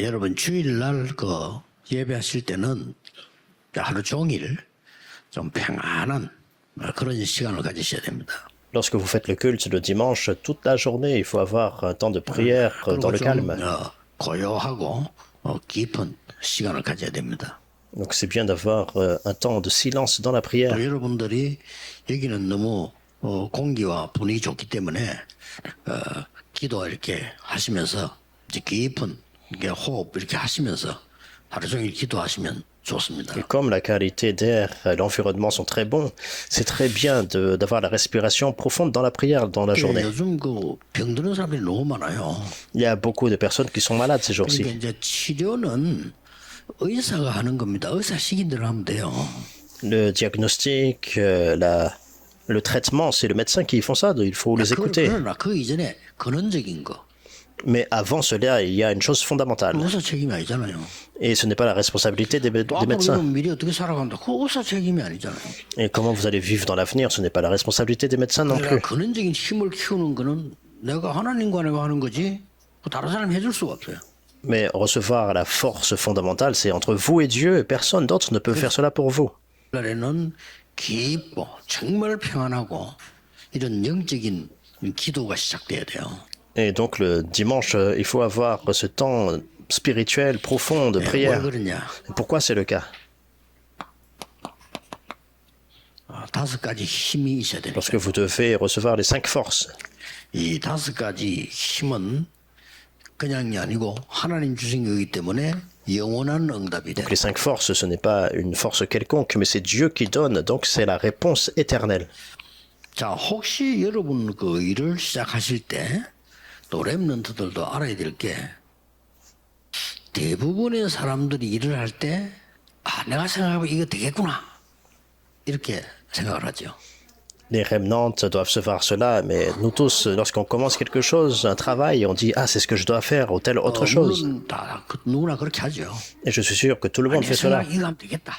여러분 주일날 예배하실 때는 하루 종일 좀 평안한 그런 시간을 가지셔야 됩니다. Lorsque vous faites le culte le dimanche, toute la journée, il faut avoir un temps de prière dans le calme. 고요하고 깊은 시간을 가져야 됩니다. Donc c'est bien d'avoir un temps de silence dans la prière. 또 여러분들이 여기는 너무 공기와 분위기 좋기 때문에 기도 이렇게 하시면서 이제 깊은 이렇게 호흡 이렇게 하시면서 하루 종일 기도하시면 좋습니다. Et comme la qualité d'air et l'environnement sont très bons, c'est très bien d'avoir la respiration profonde dans la prière dans la journée. 요즘 병드는 사람들이 너무 많아요. Il y a beaucoup de personnes qui sont malades ces jours-ci. 그러니까 이제 치료는 의사가 하는 겁니다. 의사 시킨 대로 하면 돼요. Le diagnostic, le traitement, c'est le médecin qui font ça, il faut les écouter. 그러나 그 이전에 근원적인 거. Mais avant cela, il y a une chose fondamentale. 의사 책임이 아니잖아요. Et ce n'est pas la responsabilité des 앞으로 médecins. 미래 어떻게 살아간다. 그 의사 책임이 아니잖아요. Et comment vous allez vivre dans l'avenir, ce n'est pas la responsabilité des médecins non 내가 plus. 근원적인 힘을 키우는 거는 내가 하나님과 내가 하는 거지 다른 사람이 해줄 수가 없어요. Mais recevoir la force fondamentale, c'est entre vous et Dieu, et personne d'autre ne peut faire cela pour vous. 날에는 깊고 정말 평안하고 이런 영적인 기도가 시작돼야 돼요. Et donc le dimanche, il faut avoir ce temps spirituel, profond de 왜 prière. 그러냐? Pourquoi c'est le cas? 5가지 힘이 있어야 됩니다. Parce que vous devez recevoir les 5 forces. 이 5가지 힘은 그냥이 아니고 하나님 주신 거기 때문에 영원한 응답이 돼요. Les 5 forces, ce n'est pas une force quelconque, mais c'est Dieu qui donne, donc c'est la réponse éternelle. 자, 혹시 여러분 그 일을 시작하실 때 또 렘넌트들도 알아야 될 게 대부분의 사람들이 일을 할 때 내가 생각하면 이거 되겠구나 이렇게 생각을 하죠. Les remnantes doivent se voir cela, mais nous tous, lorsqu'on commence quelque chose, un travail, on dit « Ah, c'est ce que je dois faire » ou telle autre chose. 물론 다 누구나 그렇게 하죠. Et je suis sûr que tout le monde fait cela. 이거 하면 되겠다.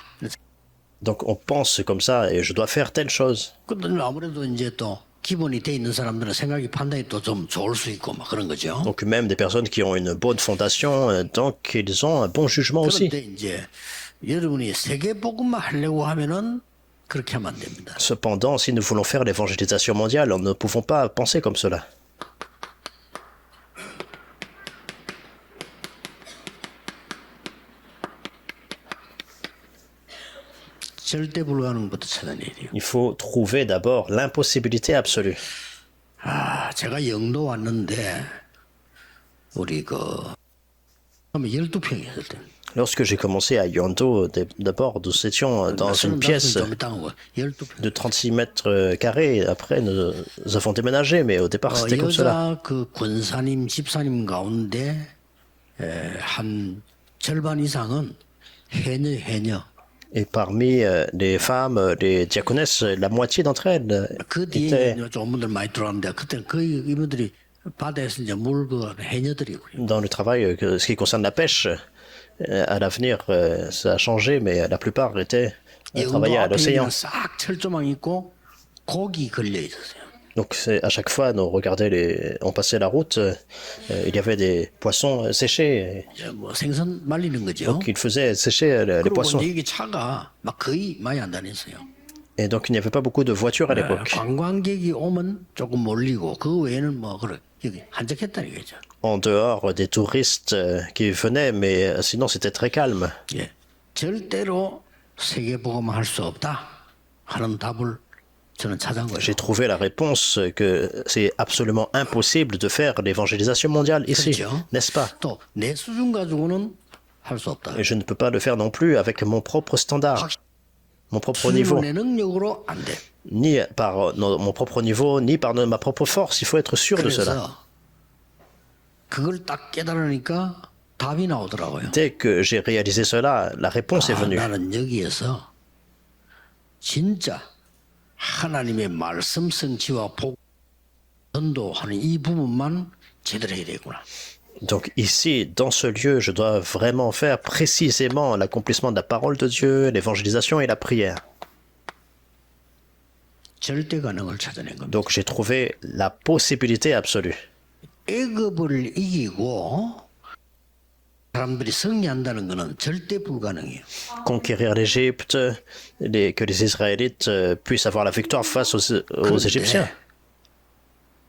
Donc on pense comme ça, et je dois faire telle chose. 근데 아무래도 이제 또 기본이 돼 있는 사람들은 생각이 판단이 또 좀 좋을 수 있고 막 그런 거죠. Donc même des personnes qui ont une bonne fondation, donc ils ont un bon jugement aussi. 그런데 이제 여러분이 세계복음만 하려고 하면은 그렇게 하면 안 됩니다. Cependant, si nous voulons faire l'évangélisation mondiale, nous ne pouvons pas penser comme cela. 절대 불가능부터 찾아내야 돼요. Il faut trouver d'abord l'impossibilité absolue. 제가 영도 왔는데 우리 처음에 12평이었을 때. Lorsque j'ai commencé à Yondo, d'abord nous étions dans une pièce 좀 있다 온 거야. 12평. de 36 mètres carrés. Après, nous avons déménagé, mais au départ, c'était comme cela. 여자 그 권사님, 집사님 가운데 한 절반 이상은 해녀. Et parmi les femmes, les diaconesses, la moitié d'entre elles 그 뒤에 étaient 좋은 분들 많이 들어왔는데 그때는 거의 이분들이 바다에서 이제 해녀들이고요. dans le travail, ce qui concerne la pêche. À l'avenir, ça a changé, mais la plupart étaient travaillaient à l'océan. 싹 철조망 있고 고기 걸려 있었어요. Donc à chaque fois, on passait la route, il y avait des poissons séchés. 뭐 생선 말리는 거죠. Donc ils faisaient sécher les 그리고 poissons. 이제 이게 차가 막 거의 많이 안 다녔어요. Et donc il n'y avait pas beaucoup de voitures à l'époque. 관광객이 오면 조금 몰리고 그 외에는 뭐 그래 여기 한적했다는 거죠. En dehors des touristes qui venaient, mais sinon c'était très calme. 예, 절대로 세계복음을 할 수 없다 하는 답을 저는 찾은 거예요. J'ai trouvé la réponse que c'est absolument impossible de faire l'évangélisation mondiale ici, 그렇죠. n'est-ce pas? 또 내 수준 가지고는 할 수 없다. Et je ne peux pas le faire non plus avec mon propre standard, mon propre niveau. 내 능력으로 안 돼. Ni par mon propre niveau, ni par ma propre force. Il faut être sûr de cela. 그래서 그걸 딱 깨달으니까 답이 나오더라고요. Dès que j'ai réalisé cela, la réponse est venue. 나는 여기에서 진짜 하나님의 말씀 성취와 복 전도하는 이 부분만 제대로 해야 되구나. Donc ici, dans ce lieu, je dois vraiment faire précisément l'accomplissement de la parole de Dieu, l'évangélisation et la prière. 절대 가능을 찾아낸 겁니다. Donc j'ai trouvé la possibilité absolue. 애굽을 이기고 사람들이 승리한다는 것은 절대 불가능해요. Conquérir l'Égypte, que les Israélites puissent avoir la victoire face aux Égyptiens.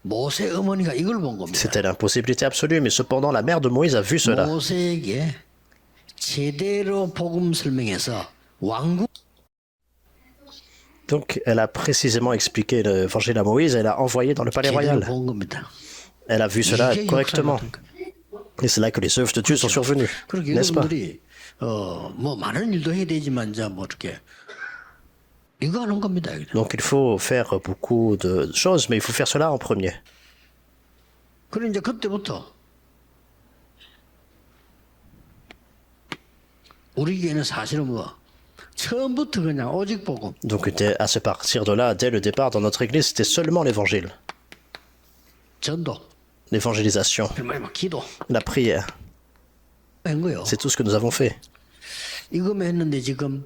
모세 어머니가 이걸 본 겁니다. C'était l'impossibilité absolue, mais cependant la mère de Moïse a vu cela. 모세에게 제대로 복음 설명해서 왕국 Donc elle a précisément expliqué l'évangile à Moïse et elle a envoyé dans le palais 제대로 royal. 본 겁니다. Elle a vu cela 이게 correctement. 역사가 된 거예요. Et c'est là que les œuvres de Dieu sont survenues, 그리고 n'est-ce pas? 여러분들이 뭐 많은 일도 해야 되지만 뭐 이렇게 이거 하는 겁니다. 여기는. Donc il faut faire beaucoup de choses, mais il faut faire cela en premier. 그럼 이제 그때부터 우리 교회는 사실은 뭐 처음부터 그냥 오직 복음, Donc à se partir de là, dès le départ dans notre église, c'était seulement l'évangile, 전도, l'évangélisation, 막 기도 la prière. 한 거예요. C'est tout ce que nous avons fait. 이거만 했는데 지금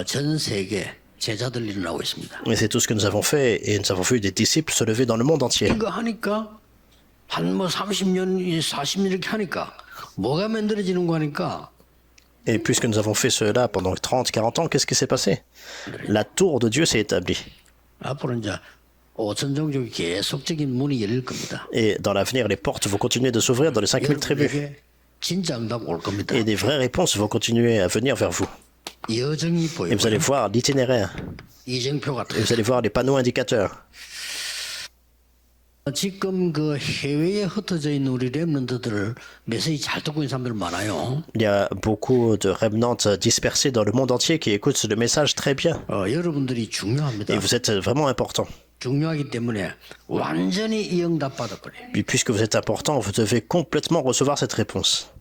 전 세계 제자들 일어나고 있습니다. Et c'est tout ce que nous avons fait et nous avons vu des disciples se lever dans le monde entier. 이거 하니까 한 뭐 30년, 40년 이렇게 하니까 뭐가 만들어지는 거 하니까 Et puisque nous avons fait cela pendant 30, 40 ans, qu'est-ce qui s'est passé? La tour de Dieu s'est établie. 앞으로 이제 5천 종족이 계속적인 문이 열릴 겁니다. Et dans l'avenir, les portes vont continuer de s'ouvrir dans les 5000 tribus. 여러분에게 진짜 응답 올 겁니다. Et des vraies réponses vont continuer à venir vers vous. 여정이 Et vous allez 보이고요. voir l'itinéraire. 이정표 같은 Et vous allez voir les panneaux indicateurs. 지금 그 해외에 흩어져 있는 우리 렘넌트들을 메시지 잘 듣고 있는 사람들 많아요. Il y a beaucoup de remnants dispersés dans le monde entier qui écoutent le message très bien. 여러분들이 중요합니다. Et vous êtes vraiment important. 중요하기 때문에 완전히 이 응답 받아버려요. Et puisque vous êtes important, vous devez complètement recevoir cette réponse.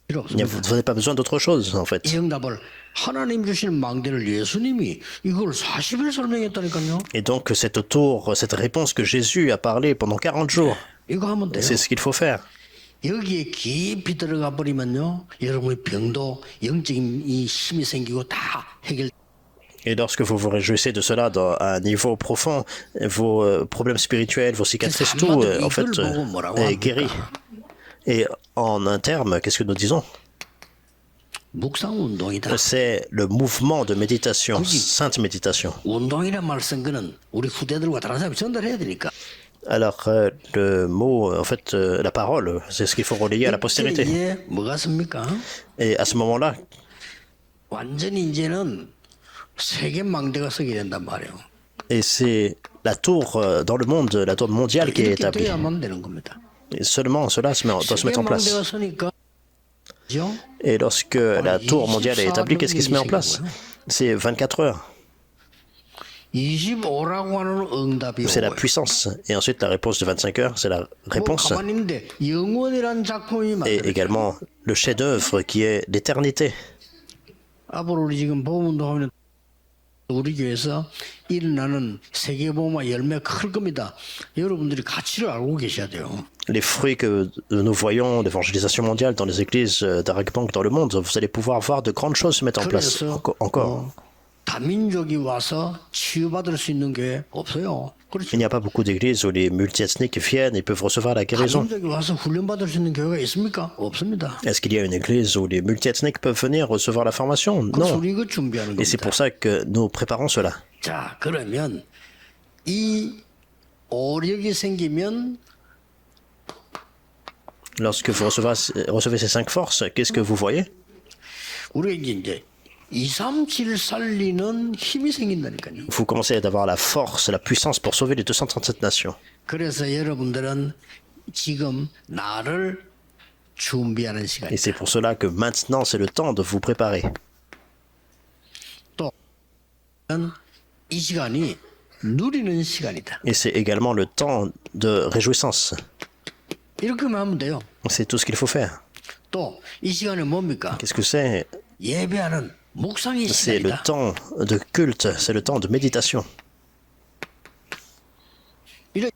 필요 Vous 없습니다. n'avez pas besoin d'autre chose, en fait. 이 응답을 하나님 주시는 망대를 예수님이 이걸 40일 설명했다니까요. Et donc, cette tour, cette réponse que Jésus a parlé pendant 40 jours, 이거 하면 돼요. c'est ce qu'il faut faire. 여기에 깊이 들어가 버리면요, 여러분의 병도 영적인 이 힘이 생기고 다 해결. Et lorsque vous vous réjouissez de cela à un niveau profond, vos problèmes spirituels, vos cicatrices, tout, en fait, est guéri. Et en un terme, qu'est-ce que nous disons? 묵상 운동이다. C'est le mouvement de méditation, sainte méditation. 운동이란 말 쓴 거는 우리 후대들과 다른 사람이 전달해야 되니까. Alors, le mot, en fait, la parole, c'est ce qu'il faut relayer à la postérité. 이게 뭐가 습니까? Et à ce moment-là, 완전히 이제는 세계 망대가 서게 된단 말이에요. et c'est la tour dans le monde, la tour mondiale qui est 이렇게 établie. 돼야만 되는 겁니다. Et seulement cela doit se 세계 mettre en place. 망대가 서니까 그죠? Et lorsque la tour mondiale est établie, qu'est-ce qui se met en place? C'est 24 heures. 25라고 하는 응답이 C'est la 오고요. puissance. Et ensuite, la réponse de 25 heures, c'est la 뭐 réponse. 가만히 있는데 영원이라는 작품이 Et 만들어져요. également le chef-d'œuvre qui est l'éternité. 앞으로 우리 지금 보험운동하면 우리 교회에서 일어나는 세계보험화 열매 클 겁니다. 여러분들이 가치를 알고 계셔야 돼요. Les fruits que nous voyons d'évangélisation mondiale dans les églises d'Aragbank dans le monde, vous allez pouvoir voir de grandes choses se mettre en place. 그래서 Encore. 다민족이 와서 치유받을 수 있는 게 없어요. 그렇죠? Il n'y a pas beaucoup d'églises où les multiethniques viennent et peuvent recevoir la guérison. 다민족이 와서 훈련받을 수 있는 교회가 있습니까? 없습니다. Est-ce qu'il y a une église où les multiethniques peuvent venir recevoir la formation? 그래서 Non. 우리 이거 준비하는 Et c'est 겁니다. pour ça que nous préparons cela. 자, 그러면 이 오력이 생기면 Lorsque vous recevez ces 5 forces, qu'est-ce que vous voyez? 우리에게 이제 237 살리는 힘이 생긴다니까요. Vous commencez à avoir la force, la puissance pour sauver les 237 nations. 그래서 여러분들은 지금 나를 준비하는 Et 시간이다. c'est pour cela que maintenant, c'est le temps de vous préparer. 또 이 시간이 누리는 시간이다. Et c'est également le temps de réjouissance. 이렇게만 하면 돼요. C'est tout ce qu'il faut faire. 또 이 시간은 뭡니까? Qu'est-ce que c'est? 예배하는 묵상의 C'est le 시간이다. temps de culte, c'est le temps de méditation. 이래-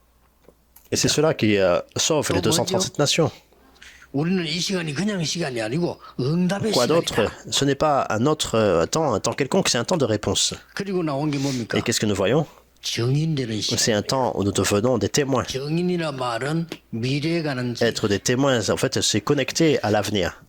Et c'est cela qui sauve les 237 nations. 우리는 이 시간이 그냥 시간이 아니고 응답의 Quoi d'autre? 시간이다. Ce n'est pas un autre temps, un temps quelconque, c'est un temps de réponse. 그리고 나온 게 뭡니까? Et qu'est-ce que nous voyons? 정인되는 시간. C'est un temps où nous devenons des témoins. 정인이라 말은 미래에 가는 지. Être des témoins, en fait, c'est connecter à l'avenir.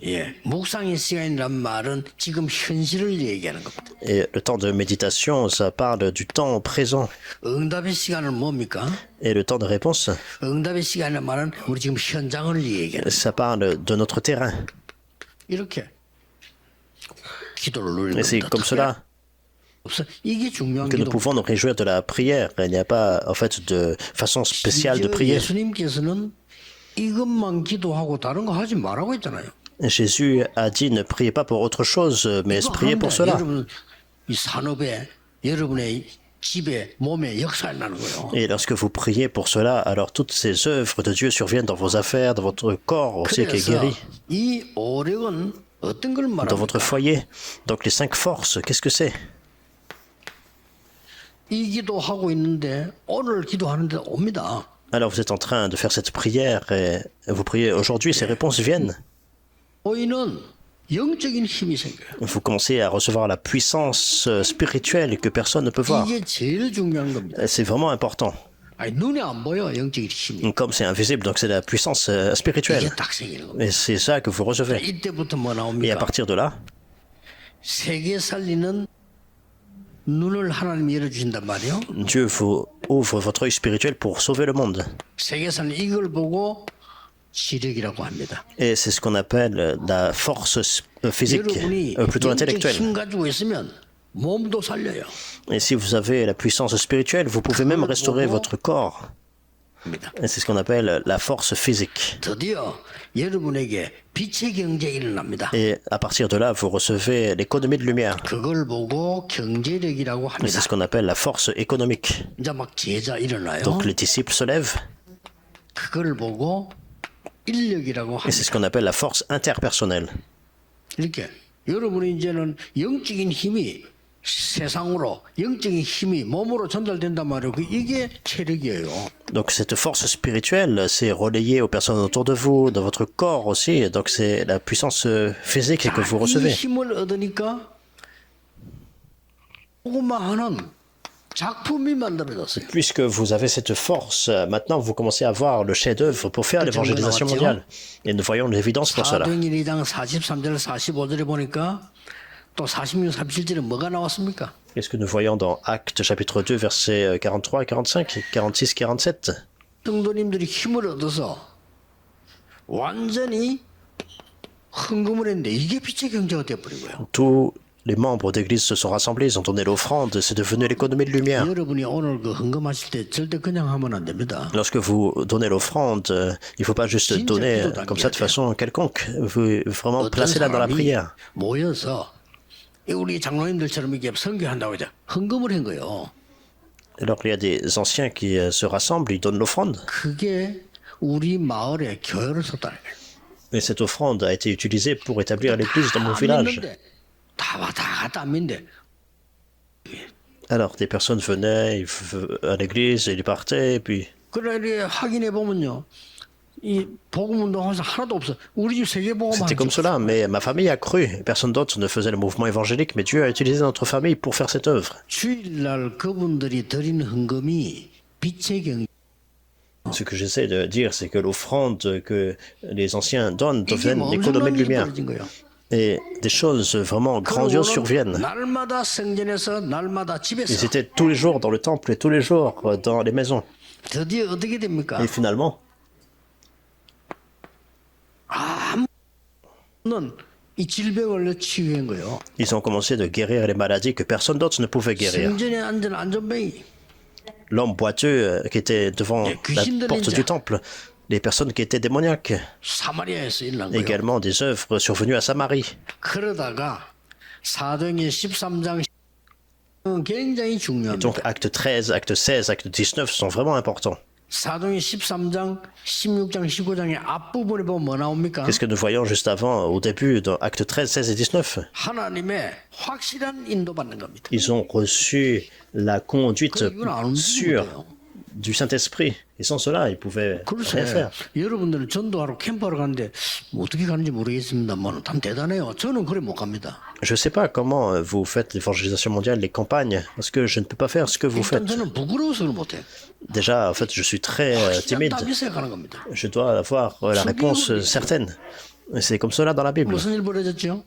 예, 묵상의 시간이란 말은 지금 현실을 얘기하는 겁니다. Et le temps de méditation, ça parle du temps présent. 응답의 시간은 뭡니까? Et le temps de réponse, 응답의 시간이란 말은 우리 지금 현장을 얘기하는 ça parle de notre terrain. 이렇게 기도를 누리는 Et c'est 겁니다. comme cela 없어. 이게 중요한 que nous 기도. pouvons nous réjouir de la prière. Il n'y a pas, en fait, de façon spéciale de prier. 예수님께서는 이것만 기도하고 다른 거 하지 말라고 했잖아요. Jésus a dit ne priez pas pour autre chose, mais 이거 priez pour 하는데 cela. 여러분 이 산업에 여러분의 집에 몸에 역사를 나는 거예요. Et lorsque vous priez pour cela, alors toutes ces œuvres de Dieu surviennent dans vos affaires, dans votre corps aussi qui est 그래서 guéri, 이 오력은 어떤 걸 dans votre 말합니까? foyer. Donc les 5 forces, qu'est-ce que c'est? 이 기도하고 있는데 오늘 기도하는데 옵니다. Alors vous êtes en train de faire cette prière et vous priez aujourd'hui, ces réponses viennent. 보이는 영적인 힘이 생겨요. Vous commencez à recevoir la puissance spirituelle que personne ne peut voir. 이게 제일 중요한 겁니다. C'est vraiment important. 아니, 눈에 안 보여 영적인 힘이. Comme c'est invisible, donc c'est la puissance 이게 spirituelle. 딱 생기는 겁니다. Et c'est ça que vous recevez. 이때부터 뭐 Et à 나옵니까? partir de là, 세계 살리는 눈을 하나님이 열어주신단 말이에요. Dieu vous ouvre votre œil spirituel pour sauver le monde. 세계 살리는 이걸 보고 지력이라고 합니다. Et c'est ce qu'on appelle la force physique, 여러분이 plutôt 영적 intellectuelle. 힘 가지고 있으면 몸도 살려요. Et si vous avez la puissance spirituelle, vous pouvez même restaurer votre corps. 입니다. Et c'est ce qu'on appelle la force physique. 드디어 여러분에게 빛의 경제 일어납니다. Et à partir de là, vous recevez l'économie de lumière. 그걸 보고 경제력이라고 Et c'est 합니다. ce qu'on appelle la force économique. 이제 막 제자 일어나요. Donc les disciples se lèvent. 그걸 보고 인력이라고 Et c'est ce 합니다. qu'on appelle la force interpersonnelle. 이렇게 여러분이 이제는 영적인 힘이 세상으로 영적인 힘이 몸으로 전달된단 말이에요. 이게 체력이에요. Donc cette force spirituelle, c'est relayé aux personnes autour de vous, dans votre corps aussi. Donc c'est la puissance physique que vous 이 recevez. 힘을 얻으니까 조그마 하는 작품이 만들어졌어요. Puisque vous avez cette force, maintenant vous commencez à voir le chef-d'œuvre pour faire l'évangélisation mondiale. Et nous voyons l'évidence pour cela. 사도행전 2장 43절 45절에 보니까 또 46, 47절에 뭐가 나왔습니까? Qu'est-ce que nous voyons dans Actes chapitre 2, versets 43 et 45, 46, 47? 성도님들이 힘을 얻어서 완전히 헌금을 했는데 이게 빛의 경제가 되어버린 거예요. Tous les membres d'église se sont rassemblés, ils ont donné l'offrande, c'est devenu l'économie de lumière. 여러분이 오늘 그 헌금하실 때 절대 그냥 하면 안 됩니다. Lorsque vous donnez l'offrande, il ne faut pas juste donner comme ça de façon quelconque. Vous vraiment placez-la dans la prière. 모여서 우리 장로님들처럼 이렇게 선교한다고 해서 헌금을 한 거예요. Alors il y a des anciens qui se rassemblent, ils donnent l'offrande. 그게 우리 마을에 교회를 썼다는 거예요. Et cette offrande a été utilisée pour établir l'église dans mon village. 다 갔다 안 믿는데 Alors des personnes venaient à l'église, ils partaient, et puis 그래 확인해 보면요. 이 복음 운동하면서 하나도 없어. 우리 집 세계 복음 c'était comme cela. Mais ma famille a cru. Personne d'autre ne faisait le mouvement évangélique, mais Dieu a utilisé notre famille pour faire cette œuvre. 주일날 그분들이 드리는 헌금이 빛의 경 Ce que j'essaie de dire, c'est que l'offrande que les anciens donnent 이게 deviennent 뭐 l'économie 엄청난 de 일이 lumière. 벌어진 거예요. Et des choses vraiment grandioses surviennent. 날마다 성전에서 날마다 Ils 집에서 étaient tous les jours dans le temple et tous les jours dans les maisons. 드디어 어떻게 됩니까? Et finalement, 이 질병을 치유한 거예요. ils ont commencé de guérir les maladies que personne d'autre ne pouvait guérir. 성전에 앉은 안전뱅이 L'homme boiteux qui était devant la porte du temple, les personnes qui étaient démoniaques, 사마리아에서 일어난 거예요. également des œuvres survenues à Samarie. 그러다가 사도행전 13장 굉장히 중요합니다. Donc acte 13, acte 16, acte 19 sont vraiment importants. 사도행전 13장, 16장, 19장의 앞부분에 보면 뭐 나옵니까? Qu'est-ce que nous voyons juste avant, au début, dans acte 13, 16 et 19? 하나님의 확실한 인도받는 겁니다. Ils ont reçu la conduite 이건 안 움직이면 sûre 돼요. du Saint-Esprit. Et sans cela, ils pouvaient 글쎄, rien faire. 여러분들은 전도하러 캠프하러 가는데 어떻게 가는지 모르겠습니다만 참 대단해요. 저는 그래 못 갑니다. Je ne sais pas comment vous faites l'évangélisation mondiale, les campagnes, parce que je ne peux pas faire ce que vous 일단 faites. 저는 부끄러워서 못해. Déjà, en fait, je suis très timide. 다 믿어야 가는 겁니다. Je dois avoir la réponse certaine. Et c'est comme cela dans la Bible. 무슨 일 벌어졌죠?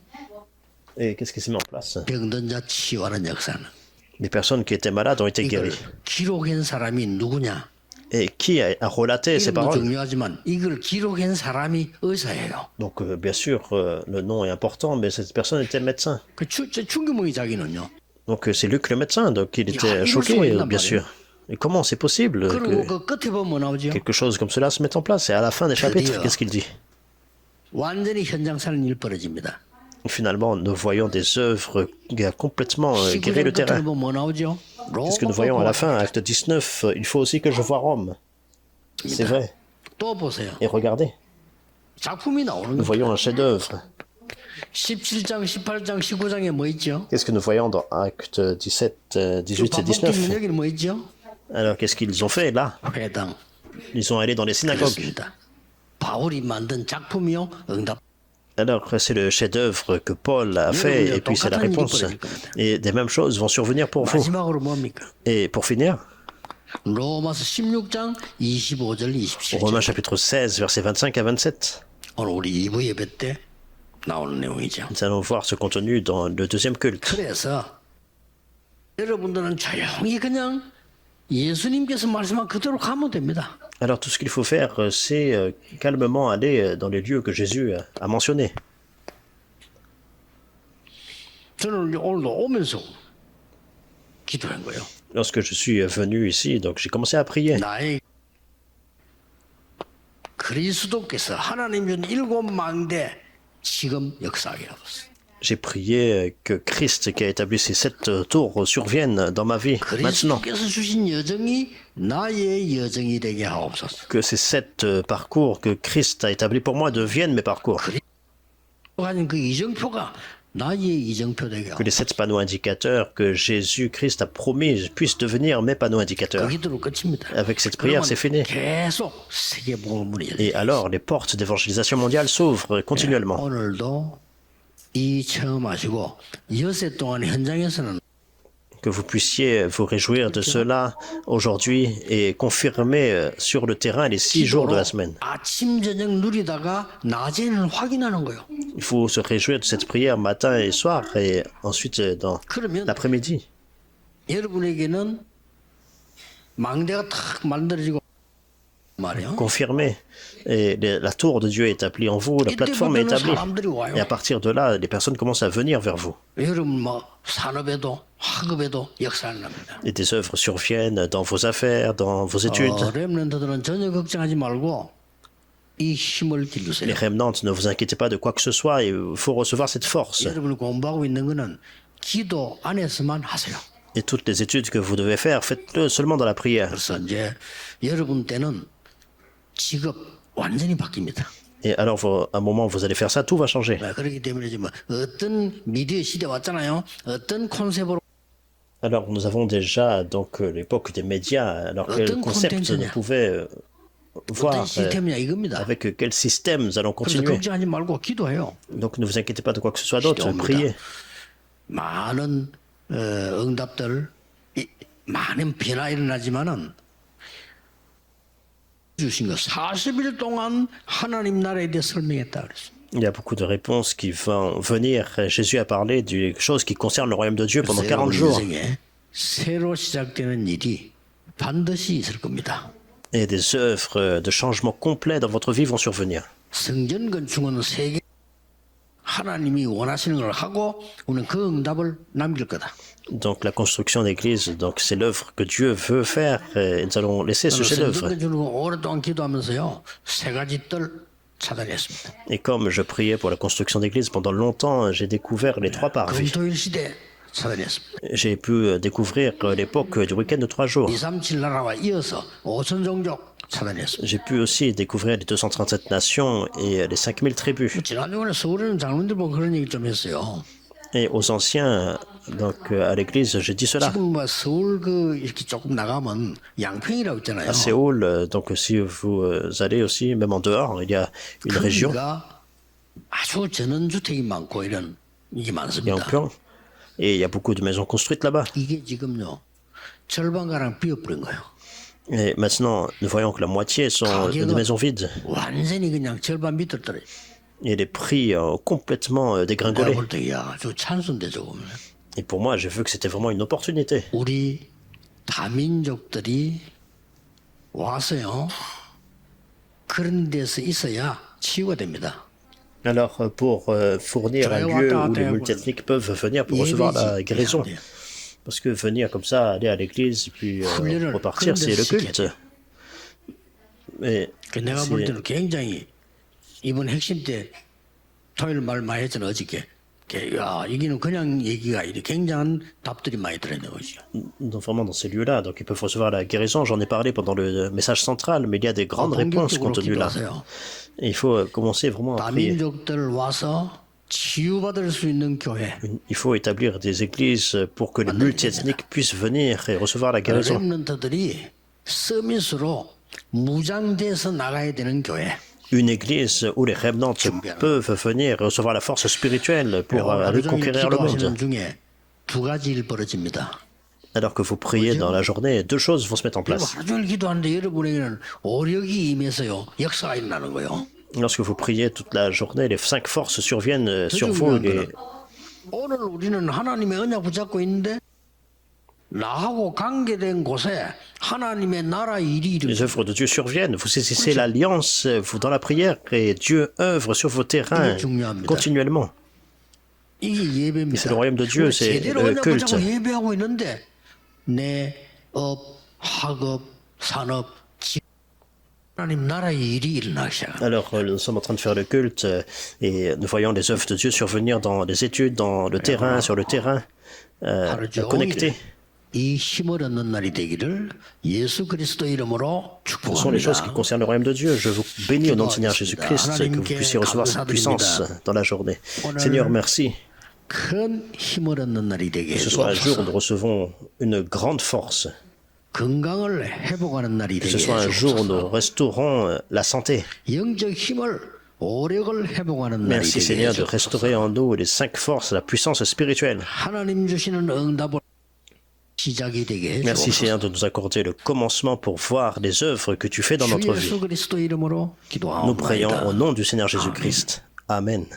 Et qu'est-ce qui s'est mis en place? 병든 자 치유하는 역사는. Les personnes qui étaient malades ont été 이걸 guéries. 기록한 사람이 누구냐? Et qui a relaté ces 이름도 paroles? 중요하지만 이걸 기록한 사람이 의사예요. Donc, bien sûr, le nom est important, mais cette personne était médecin. 충격먹이 자기는요. Donc, c'est Luc le médecin, donc il Ah, était il choqué, faut être là, bien sûr. Et comment c'est possible 그리고 que 그 끝에 보면 뭐 나오죠? quelque chose comme cela se mette en place? Et à la fin des chapitres, qu'est-ce qu'il dit? 완전히 현장사는 일 벌어집니다. Finalement, nous voyons des œuvres qui a complètement guéri le 19장 끝에 terrain. 보면 뭐 나오죠? Qu'est-ce que nous voyons à la fin, acte 19? Il faut aussi que je voie Rome. C'est vrai. 또 보세요. Et regardez, 작품이 나오는 nous 거예요. voyons un chef-d'œuvre. 17장, 18장, 19장에 뭐 있죠? Qu'est-ce que nous voyons dans actes 17, 18 et 반복되는 19? 여기는 뭐 있죠? Alors, qu'est-ce qu'ils ont fait là? 회당. Ils sont allés dans les synagogues. 그렇습니다. 바울이 만든 작품이요. 응답. Alors, c'est le chef-d'œuvre que Paul a fait, et puis c'est la réponse. Et des mêmes choses vont survenir pour vous. 마지막으로 뭡니까? Et pour finir, 로마서 16장 25절 27절. Romains chapitre 16, versets 25 à 27. 오늘 우리 2부 예배 때 나오는 내용이죠. Nous allons voir ce contenu dans le deuxième culte. 그래서 여러분들은 조용히 그냥 예수님께서 말씀한 그대로 가면 됩니다. Alors, tout ce qu'il faut faire, c'est calmement aller dans les lieux que Jésus a mentionnés. 저는 오늘도 오면서 기도한 거예요. Lorsque je suis venu ici, donc j'ai commencé à prier. 나의 그리스도께서 하나님 준 일곱 망대 지금 역사하게 하소서. J'ai prié que Christ, qui a établi ces 7 tours, survienne dans ma vie maintenant. 그리스도께서 주신 여정이 나의 여정이 되게 하옵소서. Que ces 7 parcours que Christ a établis pour moi deviennent mes parcours. 가진 그 이정표가 나의 이정표 되게 Que les 7 panneaux indicateurs que Jésus-Christ a promis puissent devenir mes panneaux indicateurs. 그 기도로 끝입니다. Avec cette prière, c'est fini. 계속 세계복음의 문이 열려요. Et alors, les portes d'évangélisation mondiale s'ouvrent continuellement. 오늘도 이 체험하시고 여세 동안 현장에서는 Que vous puissiez vous réjouir de cela aujourd'hui et confirmer sur le terrain les 6 jours de la semaine. 아침 저녁 누리다가 낮에는 확인하는 거예요. Il faut se réjouir de cette prière matin et soir et ensuite dans 그러면 l'après-midi. 여러분에게는 망대가 탁 만들어지고 말이에요. Confirmer. Et la tour de Dieu est établie en vous, la plateforme est établie. Et à partir de là, les personnes commencent à venir vers vous. 여러분 뭐 산업에도 학업에도 역사를 납니다. Et des œuvres surviennent dans vos affaires, dans vos études. 렘넌트들은 전혀 걱정하지 말고 이 힘을 Les 기르세요. remnants, ne vous inquiétez pas de quoi que ce soit, il faut recevoir cette force. 여러분이 공부하고 있는 거는 기도 안에서만 하세요. Et toutes les études que vous devez faire, faites-le seulement dans la prière. 그래서 이제 여러분 때는 직업 완전히 바뀝니다. Et alors, à un moment où vous allez faire ça, tout va changer. 그렇기 때문에 지금 어떤 미디어 시대 왔잖아요. 어떤 컨셉으로 Alors, nous avons déjà donc l'époque des médias. Alors, quel concept nous pouvait voir 어떤 시스템이냐 이겁니다. avec quel système nous allons 그래서 continuer. 걱정하지 말고 기도해요. Donc, ne vous inquiétez pas de quoi que ce soit d'autre, priez. 많은 응답들, 많은 변화 일어나지만은 주신 거 40일 동안 하나님 나라에 대해 설명했다 그랬어요. Il y a beaucoup de réponses qui vont venir. Jésus a parlé des choses qui concernent le royaume de Dieu pendant 40 jours. 인생에 새로 시작되는 일이 반드시 있을 겁니다. Et des œuvres de changement complet dans votre vie vont survenir. 성전 건축은 세계 하나님이 원하시는 걸 하고 우리는 그 응답을 남길 거다. Donc la construction d'église, donc c'est l'œuvre que Dieu veut faire et nous allons laisser ce 성전 chef-d'œuvre. 건축을 오랫동안 기도하면서요. 세 가지 뜰 찾아냈습니다. Et comme je priais pour la construction d'église pendant longtemps, j'ai découvert les 3 parvis. 금토일 시대 찾아냈습니다. J'ai pu découvrir l'époque du week-end de 3 jours. 237 나라와 이어서 5천 종족 찾아냈습니다. J'ai pu aussi découvrir les 237 nations et les 5000 tribus. 지난 주간에 서울에는 장로님들 보고 그런 얘기 좀 했어요. Et aux anciens, donc à l'église, j'ai dit cela. 지금 뭐 서울 그 이렇게 조금 나가면 양평이라고 있잖아요. À Séoul, donc si vous allez aussi, même en dehors, il y a une région, 거기가 아주 전원주택이 많고 이런 이게 많습니다. Yangpyeong, et il y a beaucoup de maisons construites là-bas. 이게 지금요 절반가량 비어버린 거예요. Et maintenant, nous voyons que la moitié sont des maisons vides. 완전히 그냥 절반 밑으로 떨어져. Et les prix ont complètement 내가 dégringolé. 볼 때, 야, 저 찬스인데 저거. Et pour moi, j'ai vu que c'était vraiment une opportunité. 우리 다민족들이 와서요. 그런 데서 있어야 치유가 됩니다. Alors, pour fournir un lieu où les multiethniques peuvent venir pour recevoir la guérison. Parce que venir comme ça, aller à l'église et puis repartir, c'est le culte. Mais 내가 볼 때는 굉장히 이번 핵심 때 토요일 말 많이 했잖아 어저께. 야, 이게는 그냥 얘기가 아니라 굉장한 답들이 많이 들어있는 거죠. donc vraiment dans ces lieux-là, donc ils peuvent recevoir la guérison. J'en ai parlé pendant le message central, mais il y a des grandes réponses contenues là. Et il faut commencer vraiment à prier. 다민족들 와서 치유받을 수 있는 교회. Il faut établir des églises pour que les multiethniques puissent venir et recevoir la guérison. 렘넌트들이 서밋으로 무장돼서 나가야 되는 교회. Une église où les remnants peuvent venir et recevoir la force spirituelle pour aller conquérir le monde. 중에 두 가지 일 벌어집니다. Alors que vous priez dans la journée, deux choses vont se mettre en place. 하루 종일 기도하는데 여러분에게는 오력이 임해서요 역사가 일어나는 거예요. Lorsque vous priez toute la journée, les 5 forces surviennent sur vous. 오늘 우리는 하나님의 언약 붙잡고 있는데 나하고 관계된 곳에 하나님의 나라 일이 Les œuvres de Dieu surviennent. Vous saisissez l'alliance, vous dans la prière, et Dieu œuvre sur vos terrains continuellement. 이게 예배입니다. C'est le royaume de Dieu, c'est le culte. 예배하고 있는데 내 업, 학업, 산업, 하나님 나라의 일이 일어나기 시작. Alors, nous sommes en train de faire le culte et nous voyons les œuvres de Dieu survenir dans les études, dans le terrain, sur le terrain, connectés. 이 힘을 얻는 날이 되기를 예수 그리스도 이름으로 Ce sont les choses qui 축복합니다. concernent le royaume de Dieu. Je vous bénis au nom du Seigneur Jésus-Christ, que vous puissiez recevoir cette puissance dans la journée. Seigneur, merci. 큰 힘을 얻는 날이 되게 Que ce soit un jour où 해주옵소서. nous recevons une grande force. 건강을 회복하는 날이 Que 되게 ce soit un jour où nous 해주옵소서. restaurons la santé. 영적 힘을 오력을 회복하는 날이 Merci 되게 Seigneur de 해주옵소서. restaurer en nous les 5 forces, la puissance spirituelle. 하나님 주시는 응답을 시작이 되게 Merci 해주옵소서. Seigneur de nous accorder le commencement pour voir les œuvres que tu fais dans 주 notre 예수 vie. 그리스도 이름으로 Nous prions au 기도하옵나이다. nom du Seigneur Jésus-Christ. Amen.